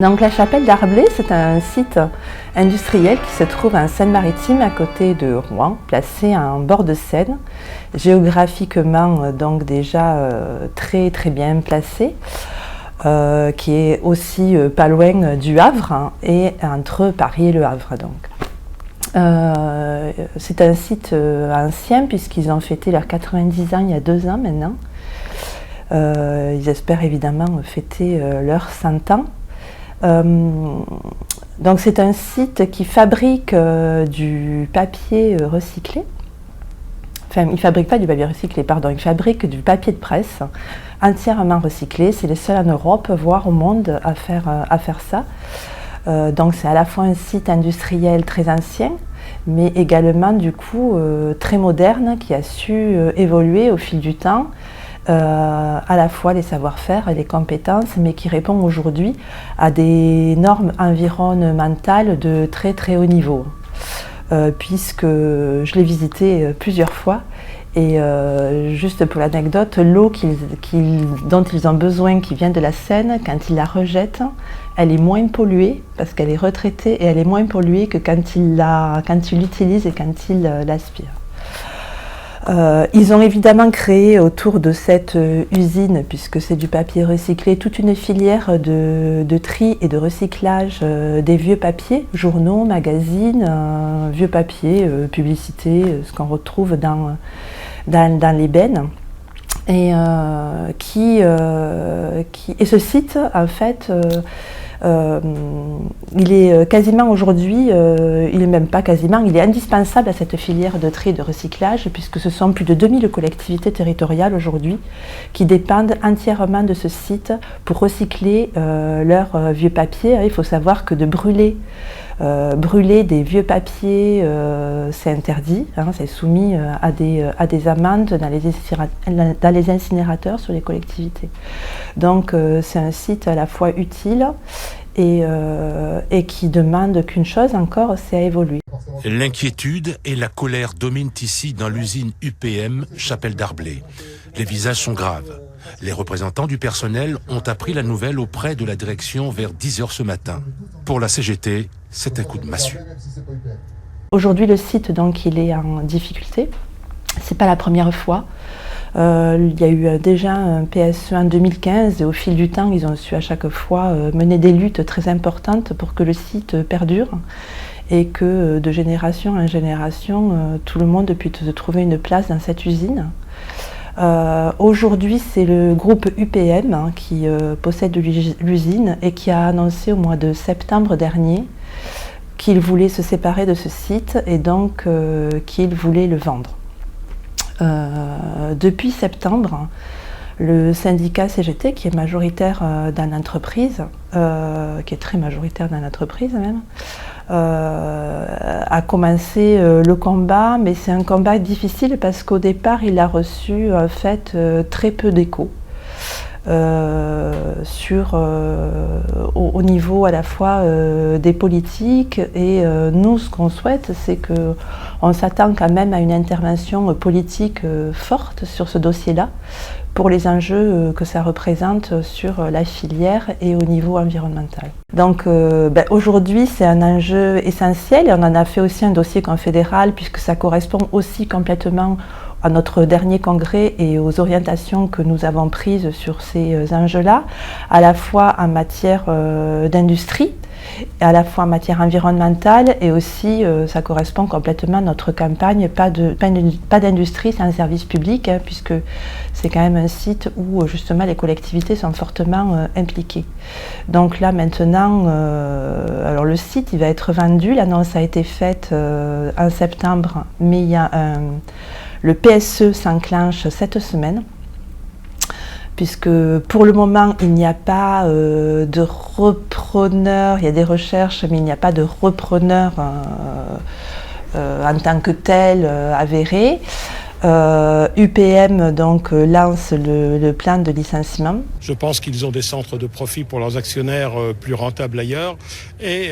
Donc la chapelle d'Arblay, c'est un site industriel qui se trouve en Seine-Maritime à côté de Rouen, placé en bord de Seine, géographiquement donc déjà très bien placé, qui est aussi pas loin du Havre et entre Paris et le Havre donc. C'est un site ancien puisqu'ils ont fêté leurs 90 ans il y a 2 ans maintenant. Ils espèrent évidemment fêter leurs 100 ans. Donc c'est un site qui fabrique du papier recyclé. Enfin, il ne fabrique pas du papier recyclé, pardon, il fabrique du papier de presse entièrement recyclé. C'est le seul en Europe, voire au monde, à faire ça. Donc c'est à la fois un site industriel très ancien, mais également du coup très moderne, qui a su évoluer au fil du temps. À la fois les savoir-faire et les compétences, mais qui répond aujourd'hui à des normes environnementales de très haut niveau. Puisque je l'ai visité plusieurs fois et juste pour l'anecdote, l'eau dont ils ont besoin, qui vient de la Seine, quand ils la rejettent, elle est moins polluée parce qu'elle est retraitée et elle est moins polluée que quand ils l'utilisent et quand ils l'aspirent. Ils ont évidemment créé autour de cette usine, puisque c'est du papier recyclé, toute une filière de tri et de recyclage des vieux papiers, journaux, magazines, vieux papiers, publicités, ce qu'on retrouve dans les bennes. Et ce site, en fait, il est quasiment aujourd'hui, il n'est même pas quasiment, il est indispensable à cette filière de tri et de recyclage, puisque ce sont plus de 2000 collectivités territoriales aujourd'hui qui dépendent entièrement de ce site pour recycler leurs vieux papiers. Il faut savoir que de brûler des vieux papiers, c'est interdit, c'est soumis à des amendes dans les incinérateurs sur les collectivités. Donc c'est un site à la fois utile et qui demande qu'une chose encore, c'est à évoluer. L'inquiétude et la colère dominent ici dans l'usine UPM Chapelle d'Arblay. Les visages sont graves. Les représentants du personnel ont appris la nouvelle auprès de la direction vers 10h ce matin. Pour la CGT, c'est un coup de massue. Aujourd'hui, le site, donc, il est en difficulté. C'est pas la première fois. Il y a eu déjà un PSE en 2015 et au fil du temps, ils ont su à chaque fois mener des luttes très importantes pour que le site perdure et que de génération en génération, tout le monde puisse trouver une place dans cette usine. Aujourd'hui, c'est le groupe UPM qui possède l'usine et qui a annoncé au mois de septembre dernier qu'il voulait se séparer de ce site et donc qu'il voulait le vendre. Depuis septembre, le syndicat CGT, qui est majoritaire dans l'entreprise, qui est très majoritaire dans l'entreprise même, a commencé le combat, mais c'est un combat difficile parce qu'au départ, il a reçu en fait très peu d'écho au niveau à la fois des politiques et nous, ce qu'on souhaite, c'est qu'on s'attend quand même à une intervention politique forte sur ce dossier-là pour les enjeux que ça représente sur la filière et au niveau environnemental. Donc aujourd'hui, c'est un enjeu essentiel et on en a fait aussi un dossier confédéral puisque ça correspond aussi complètement à notre dernier congrès et aux orientations que nous avons prises sur ces enjeux-là, à la fois en matière d'industrie, à la fois en matière environnementale et aussi ça correspond complètement à notre campagne pas d'industrie sans service public, puisque c'est quand même un site où justement les collectivités sont fortement impliquées. Donc là maintenant, alors le site il va être vendu, l'annonce a été faite en septembre, mais il y a le PSE s'enclenche cette semaine, puisque pour le moment, il n'y a pas de repreneur, il y a des recherches, mais il n'y a pas de repreneur en tant que tel avéré. UPM donc lance le plan de licenciement. Je pense qu'ils ont des centres de profit pour leurs actionnaires plus rentables ailleurs et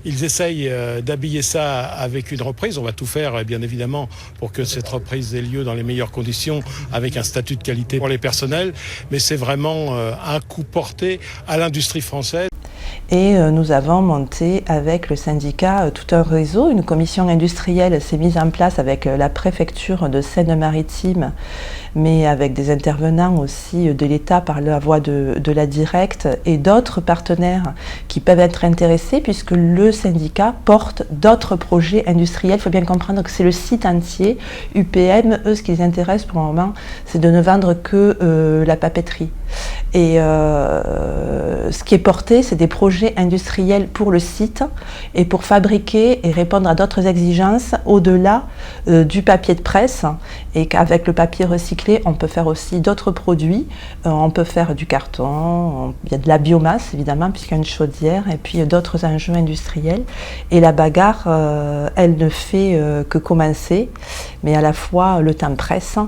ils essayent d'habiller ça avec une reprise. On va tout faire bien évidemment pour que cette reprise ait lieu dans les meilleures conditions avec un statut de qualité pour les personnels, mais c'est vraiment un coup porté à l'industrie française. Et nous avons monté avec le syndicat tout un réseau. Une commission industrielle s'est mise en place avec la préfecture de Seine-Maritime, mais avec des intervenants aussi de l'État par la voie de la directe et d'autres partenaires qui peuvent être intéressés puisque le syndicat porte d'autres projets industriels. Il faut bien comprendre que c'est le site entier. UPM, eux, ce qui les intéresse pour le moment, c'est de ne vendre que la papeterie. Et ce qui est porté, c'est des projets industriels pour le site et pour fabriquer et répondre à d'autres exigences au-delà du papier de presse. Et qu'avec le papier recyclé, on peut faire aussi d'autres produits. On peut faire du carton, il y a de la biomasse évidemment, puisqu'il y a une chaudière, et puis d'autres enjeux industriels. Et la bagarre, elle ne fait que commencer, mais à la fois le temps presse.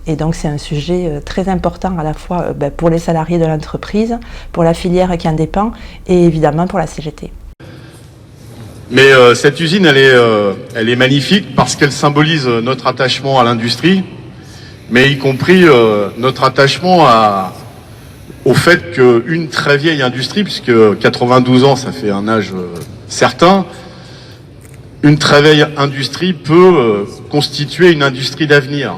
Et donc c'est un sujet très important à la fois pour les salariés de l'entreprise, pour la filière qui en dépend et évidemment pour la CGT. Mais cette usine, elle est magnifique parce qu'elle symbolise notre attachement à l'industrie, mais y compris notre attachement au fait qu'une très vieille industrie, puisque 92 ans, ça fait un âge certain, une très vieille industrie peut constituer une industrie d'avenir.